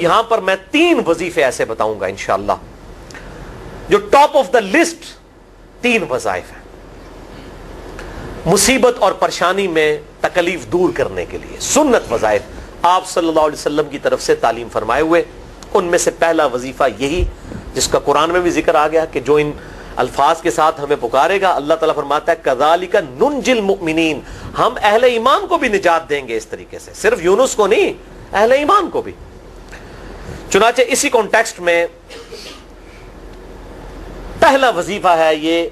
یہاں پر میں 3 وظیفے ایسے بتاؤں گا انشاءاللہ جو ٹاپ آف دا لسٹ 3 وظائف ہیں مصیبت اور پریشانی میں تکلیف دور کرنے کے لیے، سنت وظائف آپ صلی اللہ علیہ وسلم کی طرف سے تعلیم فرمائے ہوئے۔ ان میں سے پہلا وظیفہ یہی جس کا قرآن میں بھی ذکر آ گیا کہ جو ان الفاظ کے ساتھ ہمیں پکارے گا، اللہ تعالیٰ فرماتا ہے کذالک ننجی المؤمنین، ہم اہل ایمان کو بھی نجات دیں گے اس طریقے سے، صرف یونس کو نہیں، اہل ایمان کو بھی۔ چنانچہ اسی کانٹیکسٹ میں پہلا وظیفہ ہے یہ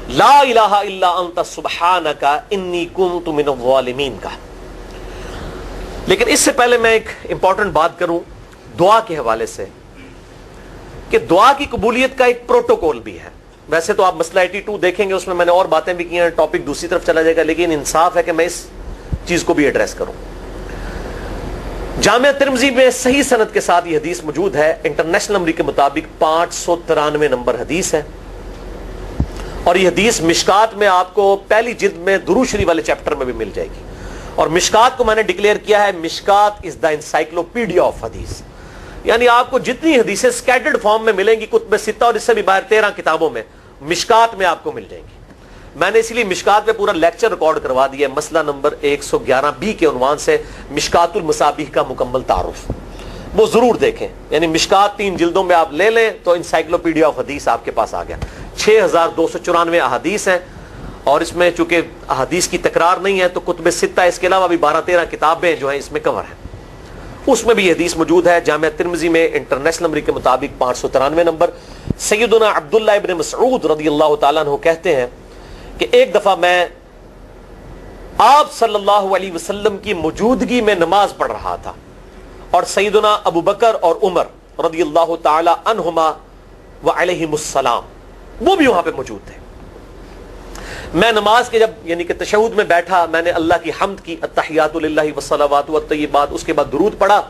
لا الہ الا انت سبحانک انی کنت من الظالمین کا۔ لیکن اس سے پہلے میں ایک امپورٹنٹ بات کروں دعا کے حوالے سے کہ دعا کی قبولیت کا ایک پروٹوکول بھی ہے۔ ویسے تو آپ مسئلہ 82 دیکھیں گے، اس میں نے اور باتیں بھی کی ہیں، ٹاپک دوسری طرف چلا جائے گا، لیکن انصاف ہے کہ میں اس چیز کو بھی ایڈریس کروں۔ جامعہ ترمذی میں صحیح سند کے ساتھ یہ حدیث موجود ہے، انٹرنیشنل نمبر کے مطابق 593 نمبر حدیث ہے، اور یہ حدیث مشکات میں آپ کو پہلی جلد میں درود شریف والے چیپٹر میں بھی مل جائے گی، اور مشکات کو میں نے ڈکلیئر کیا ہے مشکات از دا انسائکلوپیڈیا آف حدیث، یعنی آپ کو جتنی حدیثیں سکیٹرڈ فارم میں ملیں گی کتب ستہ اور اس سے بھی باہر 13 کتابوں میں، مشکات میں آپ کو مل جائیں گی۔ میں نے اس لیے مشکات پہ پورا لیکچر ریکارڈ کروا دیا ہے، مسئلہ نمبر 111B کے عنوان سے مشکات المصابیح کا مکمل تعارف، وہ ضرور دیکھیں، یعنی مشکات 3 جلدوں میں آپ لے لیں تو انسائکلوپیڈیا آف حدیث آپ کے پاس آ گیا۔ 6294 احادیث ہیں، اور اس میں چونکہ احادیث کی تکرار نہیں ہے تو کتب ستہ اس کے علاوہ بھی 12-13 کتابیں جو ہیں اس میں کور ہیں، اس میں بھی یہ حدیث موجود ہے۔ جامعہ ترمذی میں انٹرنیشنل نمبر کے مطابق 593 نمبر۔ سیدنا عبداللہ ابن مسعود رضی اللہ تعالیٰ عنہ کہتے ہیں کہ ایک دفعہ میں آپ صلی اللہ علیہ وسلم کی موجودگی میں نماز پڑھ رہا تھا، اور سیدنا ابو بکر اور عمر رضی اللہ تعالی عنہما وعلیہم السلام وہ بھی وہاں پہ موجود تھے۔ میں نماز کے جب یعنی کہ تشہد میں بیٹھا، میں نے اللہ کی حمد کی، التحیات للہ والصلوات والطیبات، اس کے بعد درود پڑھا،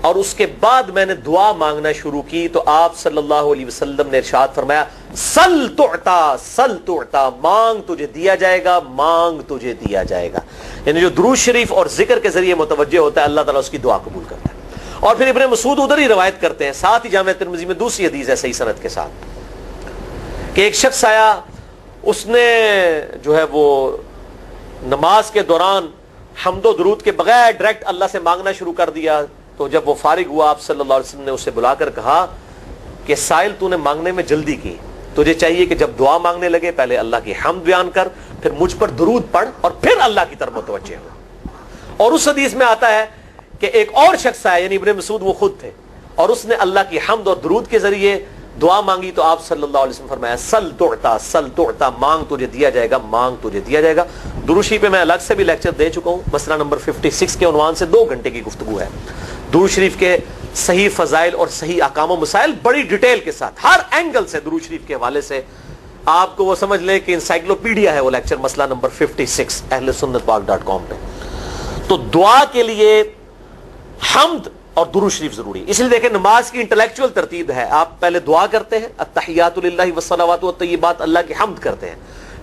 اور اس کے بعد میں نے دعا مانگنا شروع کی تو آپ صلی اللہ علیہ وسلم نے ارشاد فرمایا سل تعطا سل تعطا، مانگ تجھے دیا جائے گا، مانگ تجھے دیا جائے گا، یعنی جو درود شریف اور ذکر کے ذریعے متوجہ ہوتا ہے اللہ تعالیٰ اس کی دعا قبول کرتا ہے۔ اور پھر ابن مسعود ادھر ہی روایت کرتے ہیں، ساتھ ہی جامعہ ترمذی میں دوسری حدیث ہے صحیح سند کے ساتھ کہ ایک شخص آیا، اس نے جو ہے وہ نماز کے دوران حمد و درود کے بغیر ڈائریکٹ اللہ سے مانگنا شروع کر دیا، تو جب وہ فارغ ہوا آپ صلی اللہ علیہ وسلم نے اسے بلا کر کہا کہ سائل تو نے مانگنے میں جلدی کی، تجھے چاہیے کہ جب دعا مانگنے لگے پہلے اللہ کی حمد بیان کر، پھر مجھ پر درود پڑھ، اور پھر اللہ کی طرف متوجہ ہو۔ اور اس حدیث میں آتا ہے کہ ایک اور شخص آیا، یعنی ابن مسعود وہ خود تھے، اور اس نے اللہ کی حمد اور درود کے ذریعے دعا مانگی تو آپ صلی اللہ علیہ وسلم فرمایا سل تعطا سل تعطا، مانگ تجھے دیا جائے گا، مانگ تجھے دیا جائے گا۔ درود شریف پہ میں الگ سے بھی لیکچر دے چکا ہوں، مسئلہ نمبر 56 کے عنوان سے 2 گھنٹے کی گفتگو ہے۔ درود شریف کے صحیح فضائل اور صحیح احکام و مسائل بڑی ڈیٹیل کے ساتھ ہر اینگل سے درود شریف کے حوالے سے آپ کو وہ سمجھ لیں کہ انسائکلوپیڈیا ہے وہ لیکچر، مسئلہ نمبر 56 اہل سنت پاک.com پہ۔ تو دعا کے لیے حمد اور درود شریف ضروری، اس لیے دیکھیں نماز کی انٹلیکچوئل ترتیب ہے، آپ پہلے دعا کرتے ہیں التحیات للہ والصلوات والطیبات، اللہ کی حمد کرتے ہیں،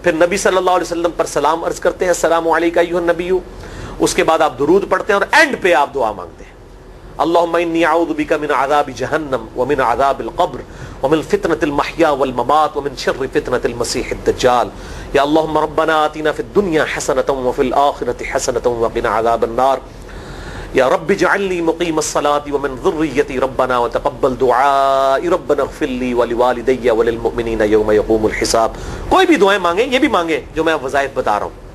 پھر نبی صلی اللہ علیہ وسلم پر سلام عرض کرتے ہیں السلام علیکہ ایھا النبی، اس کے بعد آپ درود پڑھتے ہیں، اور اینڈ پہ آپ دعا مانگتے ہیں اللہم انی اعوذ بک من عذاب جہنم ومن عذاب القبر ومن فتنة المحیا والممات ومن شر فتنة المسیح الدجال، یا اللہم ربنا آتنا فی الدنیا حسنة وفی الآخرة حسنة وقنا عذاب النار، یا رب اجعلنی مقیم الصلاة ومن ذریتی ربنا وتقبل دعائی ربنا اغفر لی ولوالدی وللمؤمنین یوم یقوم الحساب۔ کوئی بھی دعائیں مانگیں، یہ بھی مانگیں جو میں وظائف بتا رہا ہوں،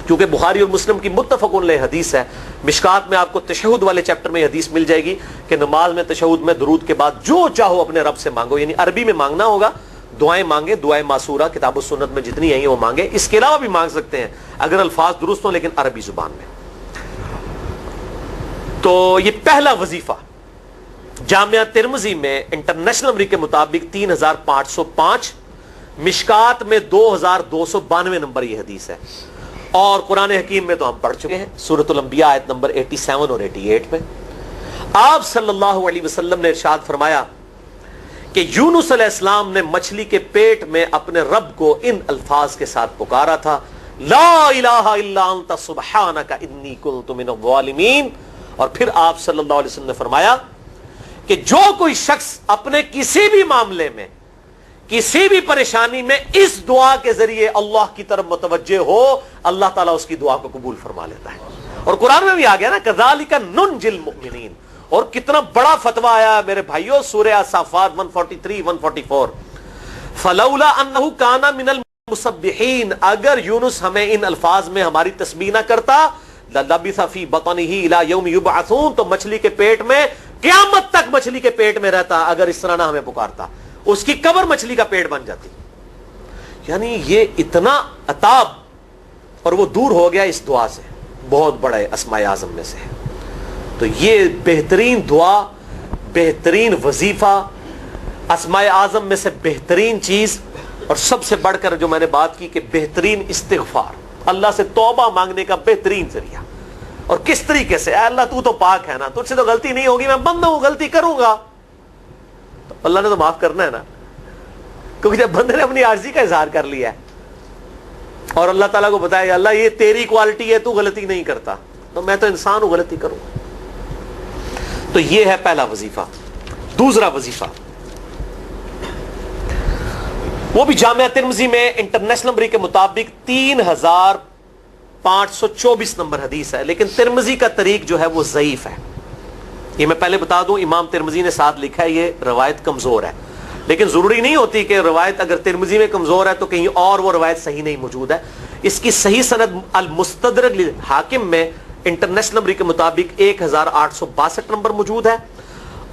کیونکہ بخاری اور مسلم کی متفق علیہ حدیث ہے۔ مشکات میں آپ کو تشہد والے چیپٹر میں حدیث مل جائے گی کہ نماز میں تشہد میں درود کے بعد جو چاہو اپنے رب سے مانگو، یعنی عربی میں مانگنا ہوگا، دعائیں مانگیں، دعائیں معصورہ کتاب و سنت میں جتنی ہیں وہ مانگیں، اس کے علاوہ بھی مانگ سکتے ہیں اگر الفاظ درست ہوں لیکن عربی زبان میں۔ تو یہ پہلا وظیفہ جامعہ ترمذی میں انٹرنیشنل نمبر کے مطابق 3505، مشکات میں 2292 نمبر یہ حدیث ہے، اور قرآن حکیم میں تو ہم پڑھ چکے ہیں سورۃ الانبیاء آیت نمبر 87 اور 88 میں آپ صلی اللہ علیہ وسلم نے ارشاد فرمایا کہ یونس علیہ السلام نے مچھلی کے پیٹ میں اپنے رب کو ان الفاظ کے ساتھ پکارا تھا لا الہ الا انت سبحانک انی کنت من الظالمین، اور پھر آپ صلی اللہ علیہ وسلم نے فرمایا کہ جو کوئی شخص اپنے کسی بھی معاملے میں کسی بھی پریشانی میں اس دعا کے ذریعے اللہ کی طرف متوجہ ہو اللہ تعالیٰ اس کی دعا کو قبول فرما لیتا ہے. اور قرآن میں بھی آ گیا نا کذالک ننجی المؤمنین. اور کتنا بڑا فتویٰ آیا میرے بھائیوں سورہ الصافات 143 144 فلولا انہ کان من المسبحین. اگر یونس ہمیں ان الفاظ میں ہماری تسبیح نہ کرتا للبث فی بطنہ الی یوم یبعثون, تو مچھلی کے پیٹ میں قیامت تک مچھلی کے پیٹ میں رہتا اگر اس طرح نہ ہمیں پکارتا. اس کی قبر مچھلی کا پیٹ بن جاتی. یعنی یہ اتنا عطاب, اور وہ دور ہو گیا اس دعا سے, بہت بڑے اسماء اعظم میں سے. تو یہ بہترین دعا, بہترین وظیفہ, اسماء اعظم میں سے بہترین چیز, اور سب سے بڑھ کر جو میں نے بات کی کہ بہترین استغفار, اللہ سے توبہ مانگنے کا بہترین ذریعہ. اور کس طریقے سے, اے اللہ تو پاک ہے نا, تجھ سے تو غلطی نہیں ہوگی, میں بندہ ہوں غلطی کروں گا, تو اللہ نے تو معاف کرنا ہے نا, کیونکہ جب بندے نے اپنی عاجزی کا اظہار کر لیا ہے اور اللہ تعالیٰ کو بتایا اللہ یہ تیری کوالٹی ہے, تو غلطی نہیں کرتا, تو میں تو انسان ہوں غلطی کروں. تو یہ ہے پہلا وظیفہ. دوسرا وظیفہ وہ بھی جامعہ ترمذی میں انٹرنیشنل نمبر کے مطابق 3524 نمبر حدیث ہے, لیکن ترمذی کا طریق جو ہے وہ ضعیف ہے. یہ میں پہلے بتا دوں, امام ترمذی نے ساتھ لکھا ہے یہ روایت کمزور ہے, لیکن ضروری نہیں ہوتی کہ روایت اگر ترمذی میں کمزور ہے تو کہیں اور وہ روایت صحیح نہیں موجود ہے. اس کی صحیح سند المستدرک للحاکم میں انٹرنیشنل نمبر کے مطابق 1862 نمبر موجود ہے,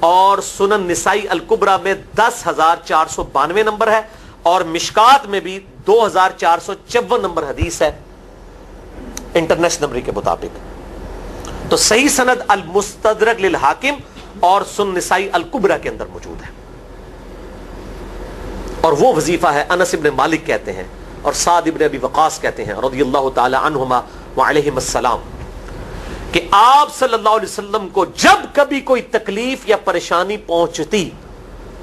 اور سنن نسائی الکبریٰ میں 10492 نمبر ہے, اور مشکات میں بھی 2454 نمبر حدیث ہے انٹرنیشنل نمبر کے مطابق. تو صحیح سند المستدرک للحاکم اور سنن نسائی الکبریٰ کے اندر موجود ہے. اور وہ وظیفہ ہے انس ابن مالک کہتے ہیں اور سعد ابن ابی وقاص کہتے ہیں رضی اللہ تعالی عنہما وعلیہم السلام, کہ آپ صلی اللہ علیہ وسلم کو جب کبھی کوئی تکلیف یا پریشانی پہنچتی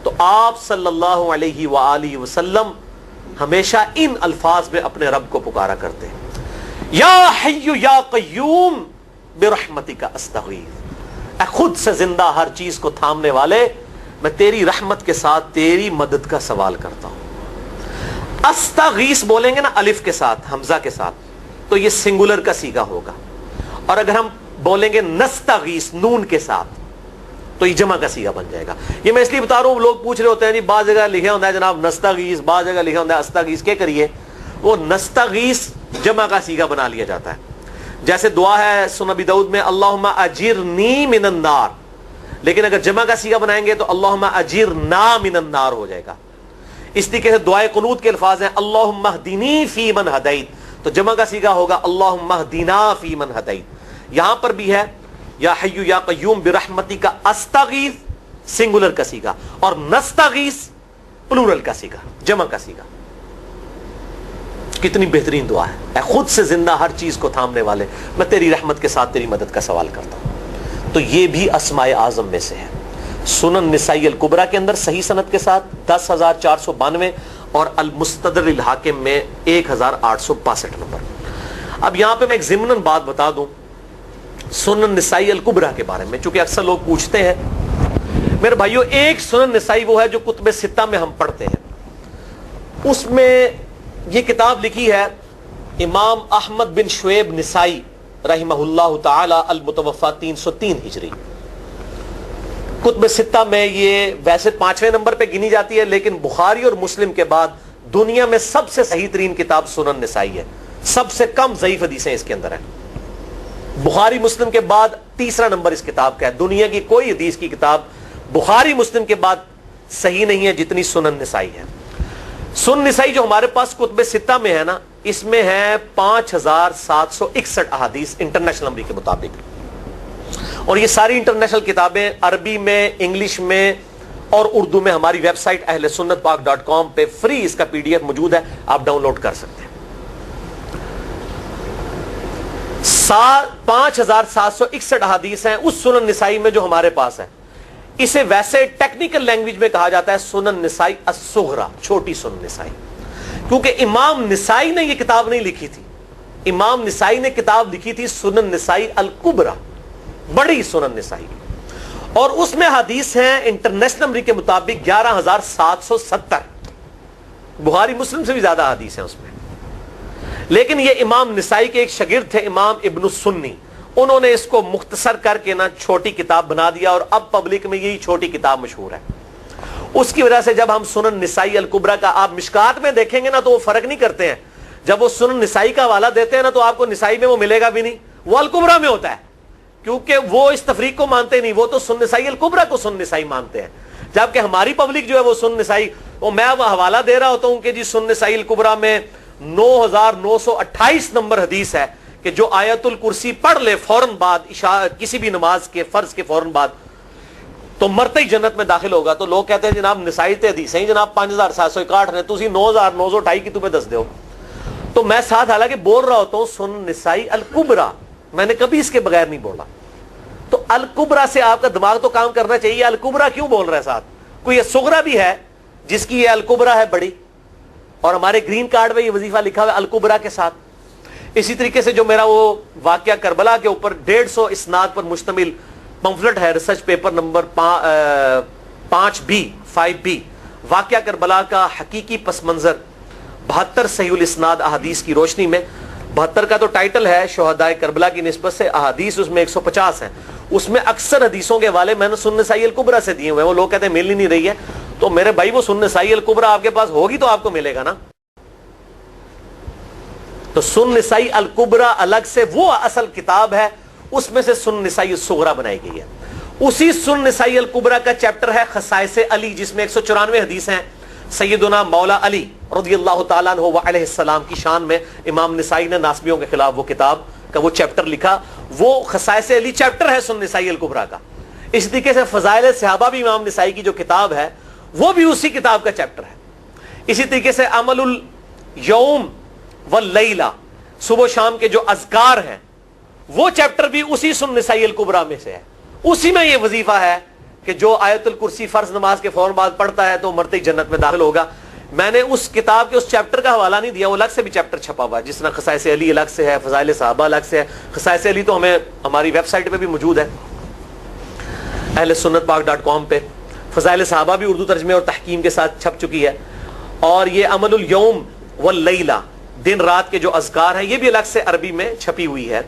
تو آپ صلی اللہ علیہ وآلہ وسلم ہمیشہ ان الفاظ میں اپنے رب کو پکارا کرتے ہیں, یا حی یا قیوم برحمتک استغیث. اے خود سے زندہ ہر چیز کو تھامنے والے, میں تیری رحمت کے ساتھ تیری مدد کا سوال کرتا ہوں. استغیث بولیں گے نا الف کے ساتھ حمزہ کے ساتھ تو یہ سنگولر کا صیغہ ہوگا, اور اگر ہم بولیں گے نستغیث نون کے ساتھ تو یہ جمع کا صیغہ بن جائے گا. یہ میں اس لیے بتا رہا ہوں, لوگ پوچھ رہے ہوتے ہیں جی بعض جگہ لکھا ہوتا ہے جناب نستغیث, بعض جگہ لکھا ہوتا ہے استغیث, کیا کریے وہ نستغیث جمع کا صیغہ بنا لیا جاتا ہے. جیسے دعا ہے سنن ابی داؤد میں اللہم اجرنی من النار, لیکن اگر جمع کا صیغہ بنائیں گے تو اللہم اجرنا من النار ہو جائے گا. اس طریقے سے دعائے قنوت کے الفاظ ہیں اللہم اہدنی فی من ہدیت, تو جمع کا صیغہ ہوگا اللہم اہدنا فی من ہدیت. یہاں پر بھی ہے یا حی یا قیوم برحمتک استغیث سنگولر کا صیغہ, اور نستغیث پلورل کا صیغہ جمع کا صیغہ. کتنی بہترین دعا ہے, اے خود سے زندہ ہر چیز کو تھامنے والے, میں تیری رحمت کے ساتھ تیری مدد کا سوال کرتا ہوں. تو یہ بھی اسماء اعظم میں سے ہے. سنن نسائی الکبریٰ کے اندر صحیح سند کے ساتھ 10492 اور المستدرک للحاکم میں 1862 نمبر. اب یہاں پہ میں ایک ضمناً بات بتا دوں سنن نسائی الکبریٰ کے بارے میں, چونکہ اکثر لوگ پوچھتے ہیں. میرے بھائیوں, ایک سنن نسائی وہ ہے جو کتب ستہ میں ہم پڑھتے ہیں, اس میں یہ کتاب لکھی ہے امام احمد بن شعیب نسائی رحمہ اللہ تعالی المتوفی 303 ہجری. کتب ستہ میں یہ ویسے 5ویں نمبر پہ گنی جاتی ہے, لیکن بخاری اور مسلم کے بعد دنیا میں سب سے صحیح ترین کتاب سنن نسائی ہے. سب سے کم ضعیف حدیثیں اس کے اندر ہیں. بخاری مسلم کے بعد تیسرا نمبر اس کتاب کا ہے. دنیا کی کوئی حدیث کی کتاب بخاری مسلم کے بعد صحیح نہیں ہے جتنی سنن نسائی ہے. سنن نسائی جو ہمارے پاس کتب ستہ میں ہے نا, اس میں ہے 5761 احادیث انٹرنیشنل نمبر کے مطابق, اور یہ ساری انٹرنیشنل کتابیں عربی میں, انگلش میں اور اردو میں ہماری ویب سائٹ اہل سنت پاک.com پہ فری اس کا PDF موجود ہے, آپ ڈاؤن لوڈ کر سکتے ہیں. 5761 احادیث ہیں اس سنن نسائی میں جو ہمارے پاس ہے. اسے ویسے ٹیکنیکل لینگویج میں کہا جاتا ہے سنن نسائی الصغریٰ, چھوٹی سنن نسائی, کیونکہ امام نسائی نے یہ کتاب نہیں لکھی تھی. امام نسائی نے کتاب لکھی تھی سنن نسائی الکبریٰ, بڑی سنن نسائی، اور اس میں حدیث ہیں انٹرنیشنل نمبر کے مطابق 11,770، بخاری مسلم سے بھی زیادہ حدیث ہیں اس میں. لیکن یہ امام نسائی کے ایک شاگرد تھے امام ابن السنی، انہوں نے اس کو مختصر کر کے نا چھوٹی کتاب بنا دیا، اور اب پبلک میں یہی چھوٹی کتاب مشہور ہے. اس کی وجہ سے جب ہم سنن نسائی الکبریٰ کا آپ مشکات میں دیکھیں گے نا تو وہ فرق نہیں کرتے ہیں. جب وہ سنن نسائی کا حوالہ دیتے ہیں نا تو آپ کو نسائی میں وہ ملے گا بھی نہیں، وہ الکبریٰ میں ہوتا ہے، کیونکہ وہ اس تفریق کو مانتے نہیں، وہ تو سنن نسائی الکبریٰ کو سنن نسائی مانتے ہیں. جبکہ ہماری پبلک جو ہے وہ سنن نسائی، وہ میں وہ حوالہ دے رہا ہوتا ہوں کہ جی سنن نسائی الکبریٰ میں 9,928 نمبر حدیث ہے کہ جو آیت الکرسی پڑھ لے فوراً بعد کسی بھی نماز کے فرض کے فوراً بعد تو مرتے ہی جنت میں داخل ہوگا. تو لوگ کہتے ہیں جناب نسائی تے حدیث ہیں جناب 5,761 نے، تسی 9,928 کی تمہیں دس دیو. تو میں ساتھ حالانکہ بول رہا ہوتا ہوں سنن نسائی الکبریٰ، میں نے کبھی اس کے بغیر نہیں بولا. تو الکبریٰ سے آپ کا دماغ تو کام کرنا چاہیے، الکبریٰ کیوں بول رہا ہے ساتھ؟ کوئی یہ صغریٰ بھی ہے جس کی یہ الکبریٰ ہے بڑی، اور ہمارے گرین کارڈ میں یہ وظیفہ لکھا ہوا ہے الکبریٰ کے ساتھ. اسی طریقے سے جو میرا وہ واقعہ کربلا کے اوپر 150 اسناد پر مشتمل پمفلٹ ہے، ریسرچ پیپر نمبر 5B واقعہ کربلا کا حقیقی پس منظر 72 صحیح الاسناد احادیث کی روشنی میں. 72 کا تو ٹائٹل ہے شہدائے کربلا کی نسبت سے، احادیث اس میں 150 ہیں. اس میں اکثر حدیثوں کے حوالے میں نے سنن نسائی الکبریٰ سے دیے ہوئے ہیں. وہ لوگ کہتے ہیں مل ہی نہیں رہی ہے، تو میرے بھائی وہ سنن نسائی الکبریٰ آپ کے پاس ہوگی تو آپ کو ملے گا نا. تو سنن نسائی الکبریٰ الگ سے وہ اصل کتاب ہے، اس میں سے سنن نسائی الصغریٰ بنائی گئی ہے. اسی سنن نسائی الکبریٰ کا چیپٹر ہے خصائص علی، جس میں 194 حدیث ہیں سیدنا مولا علی رضی اللہ تعالیٰ عنہ علیہ السلام کی شان میں. امام نسائی نے ناسبیوں کے خلاف وہ کتاب کا وہ چیپٹر لکھا، وہ خصائص علی چیپٹر ہے سنن نسائی الکبریٰ کا. اس طریقے سے فضائل صحابہ بھی امام نسائی کی جو کتاب ہے وہ بھی اسی کتاب کا چیپٹر ہے. اسی طریقے سے عمل الیوم واللیلہ، صبح و شام کے جو اذکار ہیں وہ چیپٹر بھی اسی سنن نسائی الکبریٰ میں سے ہے. اسی میں یہ وظیفہ ہے کہ جو آیت الکرسی فرض نماز کے فوراً بعد پڑھتا ہے تو مرتے ہی جنت میں داخل ہوگا. میں نے اس کتاب کے اس چیپٹر کا حوالہ نہیں دیا، وہ الگ سے بھی چیپٹر چھپا ہوا ہے، جس طرح خصائص علی الگ سے ہے، فضائل صحابہ الگ سے ہے. خصائص علی تو ہمیں ہماری ویب سائٹ پہ بھی موجود ہے اہل سنت پاک.com پہ. فضائل صحابہ بھی اردو ترجمے اور تحکیم کے ساتھ چھپ چکی ہے. اور یہ عمل الیوم واللیلہ، دن رات کے جو اذکار ہیں، یہ بھی الگ سے عربی میں چھپی ہوئی ہے.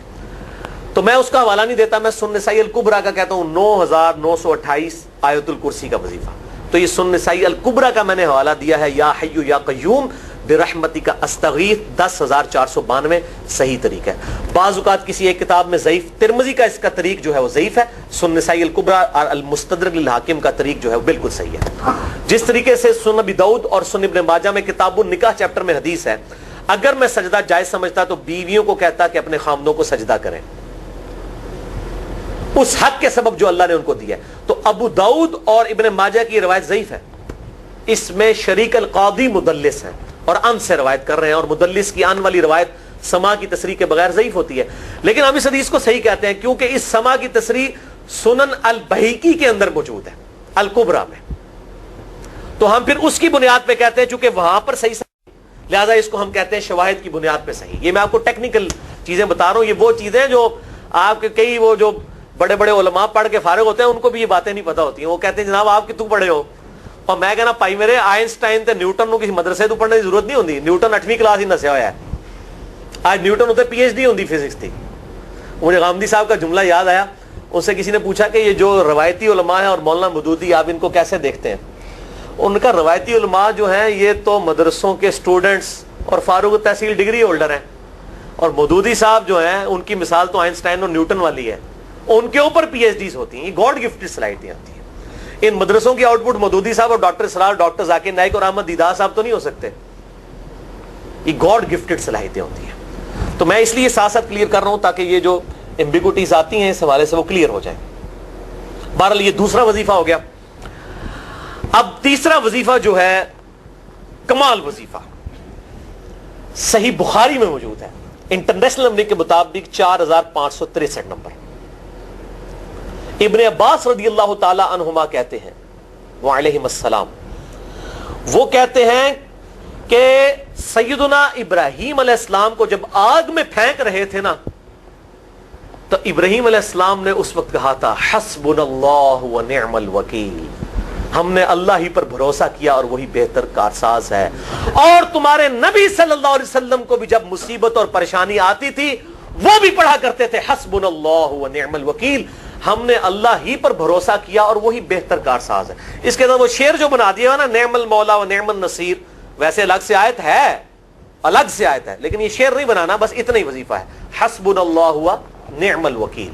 تو میں اس کا حوالہ نہیں دیتا، میں سنن نسائی الکبریٰ کا کہتا ہوں 9,928 آیت الکرسی کا وظیفہ. تو یہ سنن نسائی الکبریٰ کا میں نے حوالہ دیا ہے یا حی یا قیوم برحمتک استغیث 10,492 صحیح طریقہ ہے. بعض اوقات کسی ایک کتاب میں ضعیف، ترمذی کا اس کا طریق جو ہے وہ ضعیف ہے، سنن نسائی الکبریٰ اور المستدرک للحاکم کا طریق جو ہے وہ بالکل صحیح ہے. جس طریقے سے سنن ابی داؤد اور سنن ابن ماجہ میں کتاب النکاح چیپٹر میں حدیث ہے، اگر میں سجدہ جائز سمجھتا تو بیویوں کو کہتا کہ اپنے خامدوں کو سجدہ کریں اس حق کے سبب جو اللہ نے ان کو دیا ہے. تو ابو داؤد اور ابن ماجہ کی روایت ضعیف ہے، اس میں شریک القاضی مدلس ہے اور ان سے روایت کر رہے ہیں، اور مدلس کی ان والی روایت سما کی تصریح کے بغیر ضعیف ہوتی ہے. لیکن ہم اس حدیث کو صحیح کہتے ہیں کیونکہ اس سما کی تصریح سنن البہیقی کے اندر موجود ہے الکبریٰ میں. تو ہم پھر اس کی بنیاد پہ کہتے ہیں چونکہ وہاں پر صحیح لہذا اس کو ہم کہتے ہیں شواہد کی بنیاد پہ صحیح. یہ میں آپ کو ٹیکنیکل چیزیں بتا رہا ہوں، یہ وہ چیزیں جو آپ کے کئی وہ جو بڑے بڑے علماء پڑھ کے فارغ ہوتے ہیں ان کو بھی یہ باتیں نہیں پتا ہوتی ہیں. وہ کہتے ہیں جناب آپ کتوں پڑھے ہو، اور میں کہنا پائی میرے آئنسٹائن تے نیوٹن نو کسی مدرسے تو پڑھنے کی ضرورت نہیں ہوتی. نیوٹن 8ویں کلاس ہی نسیا ہوا ہے، آج نیوٹن ہوتے PhD ہوتی فزکس تھی. مجھے غامدی صاحب کا جملہ یاد آیا، ان سے کسی نے پوچھا کہ یہ جو روایتی علماء ہیں اور مولانا مودودی آپ ان کو کیسے دیکھتے ہیں؟ ان کا روایتی علماء جو ہیں یہ تو مدرسوں کے اسٹوڈنٹس اور فاروق تحصیل ڈگری ہولڈر ہیں، اور مودودی صاحب جو ہیں ان کی مثال تو آئنسٹائن اور نیوٹن والی ہے، ان کے اوپر PhDs ہوتی ہیں. یہ گاڈ گفٹڈ صلاحیتیں ہوتی ہیں. ان مدرسوں کی آؤٹ پٹ مودودی صاحب اور ڈاکٹر اسرار، ڈاکٹر ذاکر نائک اور احمد دیدار صاحب تو نہیں ہو سکتے. یہ گاڈ گفٹڈ صلاحیتیں ہوتی ہیں. تو میں اس لیے ساتھ ساتھ کلیئر کر رہا ہوں تاکہ یہ جو ایمبیگوٹیز آتی ہیں اس حوالے سے وہ کلیئر ہو جائیں. بہرحال یہ دوسرا وظیفہ ہو گیا. اب تیسرا وظیفہ جو ہے کمال وظیفہ، صحیح بخاری میں موجود ہے، انٹرنیشنل نمبر کے مطابق 4,563 نمبر. ابن عباس رضی اللہ تعالی عنہما کہتے ہیں وعلیہم السلام، وہ کہتے ہیں کہ سیدنا ابراہیم علیہ السلام کو جب آگ میں پھینک رہے تھے نا تو ابراہیم علیہ السلام نے اس وقت کہا تھا حسبنا اللہ و نعم الوکیل، ہم نے اللہ ہی پر بھروسہ کیا اور وہی بہتر کارساز ہے. اور تمہارے نبی صلی اللہ علیہ وسلم کو بھی جب مصیبت اور پریشانی آتی تھی وہ بھی پڑھا کرتے تھے حسبنا اللہ و نعم الوکیل، ہم نے اللہ ہی پر بھروسہ کیا اور وہی بہتر کارساز ہے. اس کے اندر وہ شعر جو بنا دیا نا نعم المولا و نعم النصیر، ویسے الگ سے آیت ہے، الگ سے آیت ہے، لیکن یہ شعر نہیں بنانا، بس اتنا ہی وظیفہ ہے حسبنا اللہ و نعم الوکیل.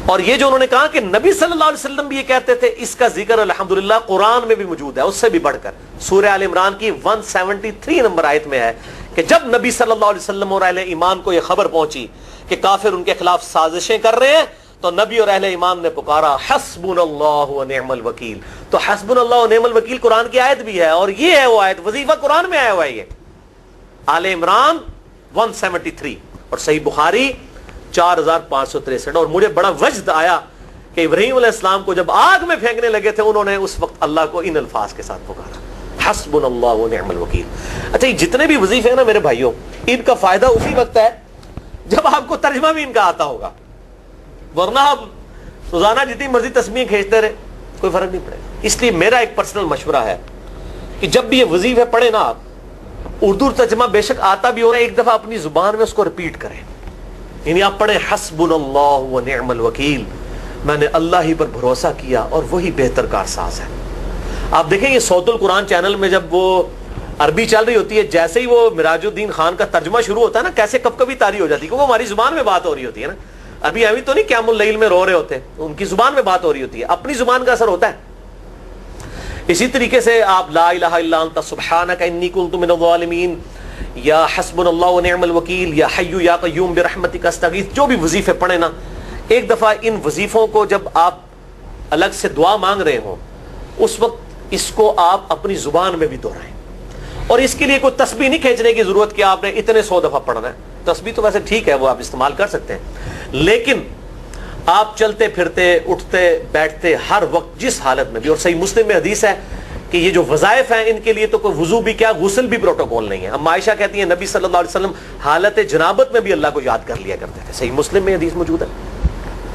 اور یہ جو انہوں نے کہا کہ نبی صلی اللہ علیہ وسلم بھی یہ کہتے تھے، اس کا ذکر الحمدللہ قرآن میں بھی موجود ہے، اس سے بھی بڑھ کر سورہ آل عمران کی 173 نمبر آیت میں ہے کہ جب نبی صلی اللہ علیہ وسلم اور اہل ایمان کو یہ خبر پہنچی کہ کافر ان کے خلاف سازشیں کر رہے ہیں، تو نبی اور اہل ایمان نے پکارا حسبنا اللہ و نعم الوکیل. تو حسبنا اللہ و نعم الوکیل قرآن کی آیت بھی ہے، اور یہ ہے وہ آیت، وظیفہ قرآن میں آیا ہوا ہے، یہ آل عمران 173 اور صحیح بخاری 4563. اور مجھے بڑا وجد آیا کہ ابراہیم علیہ السلام کو جب آگ میں پھینکنے لگے تھے انہوں نے اس وقت اللہ کو ان الفاظ کے ساتھ پکارا حسبنا اللہ و نعم الوکیل. اچھا یہ جتنے بھی وظیفے ہیں نا میرے بھائیوں، ان کا فائدہ اسی وقت ہے جب آپ کو ترجمہ بھی ان کا آتا ہوگا، ورنہ آپ روزانہ جتنی مرضی تسبیح کھینچتے رہے کوئی فرق نہیں پڑے گا. اس لیے میرا ایک پرسنل مشورہ ہے کہ جب بھی یہ وظیفے پڑھے نا آپ، اردو ترجمہ بے شک آتا بھی ہو رہا ہے، ایک دفعہ اپنی زبان میں اس کو ریپیٹ کریں. یعنی آپ پڑھیں حسبنا اللہ و نعم الوکیل، میں نے اللہ ہی پر بھروسہ کیا اور وہی بہتر کارساز ہے. آپ دیکھیں یہ صوت القرآن چینل میں جب وہ عربی چل رہی ہوتی ہے، جیسے ہی وہ مراج الدین خان کا ترجمہ شروع ہوتا ہے نا، کیسے کب کبھی تاری ہو جاتی ہے، کیونکہ ہماری زبان میں بات ہو رہی ہوتی ہے نا. ابھی تو نہیں قیام اللیل میں رو رہے ہوتے، ان کی زبان میں بات ہو رہی ہوتی ہے، اپنی زبان کا اثر ہوتا ہے. اسی طریقے سے آپ لا الہ الا انت سبحانک انی کنت من الظالمین، یا حسبنا اللہ و نعم الوکیل، یا حی یا قیوم برحمتک استغیث، جو بھی وظیفے پڑھیں نا، ایک دفعہ ان وظیفوں کو جب آپ الگ سے دعا مانگ رہے ہوں اس وقت اس کو آپ اپنی زبان میں بھی دہرائیں. اور اس کے لیے کوئی تسبیح نہیں کھینچنے کی ضرورت کہ آپ نے اتنے 100 دفعہ پڑھنا ہے. تسبیح تو ویسے ٹھیک ہے، وہ آپ استعمال کر سکتے ہیں، لیکن آپ چلتے پھرتے اٹھتے بیٹھتے ہر وقت جس حالت میں بھی، اور صحیح مسلم میں حدیث ہے کہ یہ جو وظائف ہیں ان کے لیے تو کوئی وضو بھی کیا، غسل بھی پروٹوکول نہیں ہے. اب عائشہ کہتی ہیں نبی صلی اللہ علیہ وسلم حالت جنابت میں بھی اللہ کو یاد کر لیا کرتے تھے. صحیح مسلم میں حدیث موجود ہے،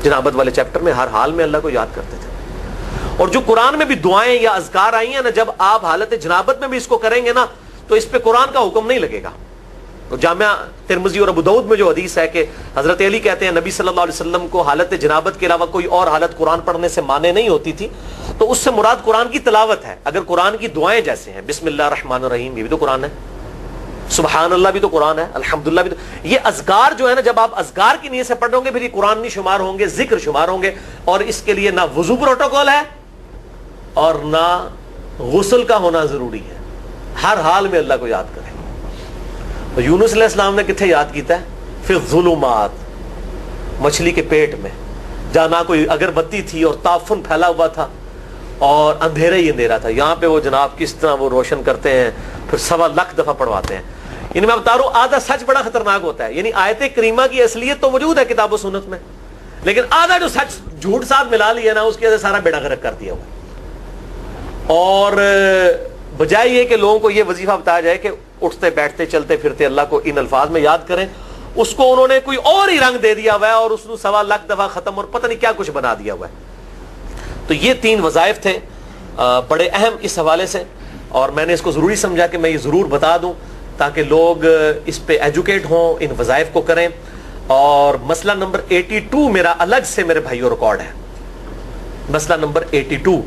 جنابت والے چیپٹر میں، ہر حال میں اللہ کو یاد کرتے تھے. اور جو قرآن میں بھی دعائیں یا اذکار آئی ہیں نا، جب آپ حالت جنابت میں بھی اس کو کریں گے نا تو اس پہ قرآن کا حکم نہیں لگے گا. تو جامعہ ترمذی اور ابو داؤد میں جو حدیث ہے کہ حضرت علی کہتے ہیں نبی صلی اللہ علیہ وسلم کو حالت جنابت کے علاوہ کوئی اور حالت قرآن پڑھنے سے مانے نہیں ہوتی تھی، تو اس سے مراد قرآن کی تلاوت ہے. اگر قرآن کی دعائیں جیسے ہیں بسم اللہ الرحمن الرحیم، یہ بھی تو قرآن ہے، سبحان اللہ بھی تو قرآن ہے، الحمدللہ بھی تو، یہ اذکار جو ہے نا جب آپ اذکار کی نیت سے پڑھ رہے ہوں گے پھر یہ قرآن نہیں شمار ہوں گے، ذکر شمار ہوں گے. اور اس کے لیے نہ وضو پروٹوکول ہے اور نہ غسل کا ہونا ضروری ہے، ہر حال میں اللہ کو یاد کریں. یونس علیہ السلام نے کتنے یاد کیتا ہے؟ فی الظلمات، مچھلی کے پیٹ میں، جہاں نہ کوئی اگربتی تھی اور تعفن پھیلا ہوا تھا اور اندھیرا ہی اندھیرا تھا. یہاں پہ وہ جناب کس طرح وہ روشن کرتے ہیں، پھر 1.25 لاکھ دفعہ پڑھواتے ہیں. یعنی میں بتا رہا ہوں آدھا سچ بڑا خطرناک ہوتا ہے. یعنی آیت کریمہ کی اصلیت تو موجود ہے کتاب و سنت میں، لیکن آدھا جو سچ جھوٹ ساتھ ملا لیا نا اس کی وجہ سے سارا بیڑا غرق کر دیا ہوا. اور بجائے یہ کہ لوگوں کو یہ وظیفہ بتایا جائے کہ اٹھتے بیٹھتے چلتے پھرتے اللہ کو ان الفاظ میں یاد کریں، اس کو انہوں نے کوئی اور ہی رنگ دے دیا ہوا ہے اور اس کو 1.25 لاکھ دفعہ ختم اور پتہ نہیں کیا کچھ بنا دیا ہوا ہے. تو یہ 3 وظائف تھے بڑے اہم اس حوالے سے، اور میں نے اس کو ضروری سمجھا کہ میں یہ ضرور بتا دوں تاکہ لوگ اس پہ ایجوکیٹ ہوں، ان وظائف کو کریں. اور مسئلہ نمبر 82 میرا الگ سے میرے بھائیوں ریکارڈ ہے. مسئلہ نمبر 82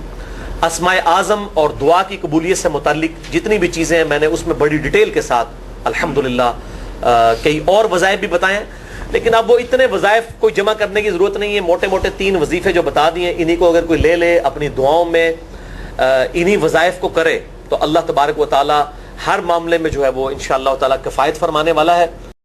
اسماء اعظم اور دعا کی قبولیت سے متعلق جتنی بھی چیزیں ہیں میں نے اس میں بڑی ڈیٹیل کے ساتھ الحمدللہ کئی اور وظائف بھی بتائیں. لیکن اب وہ اتنے وظائف کوئی جمع کرنے کی ضرورت نہیں ہے. موٹے موٹے 3 وظیفے جو بتا دیے انہی کو اگر کوئی لے لے اپنی دعاؤں میں انہی وظائف کو کرے تو اللہ تبارک و تعالی ہر معاملے میں جو ہے وہ انشاءاللہ تعالی کفایت فرمانے والا ہے.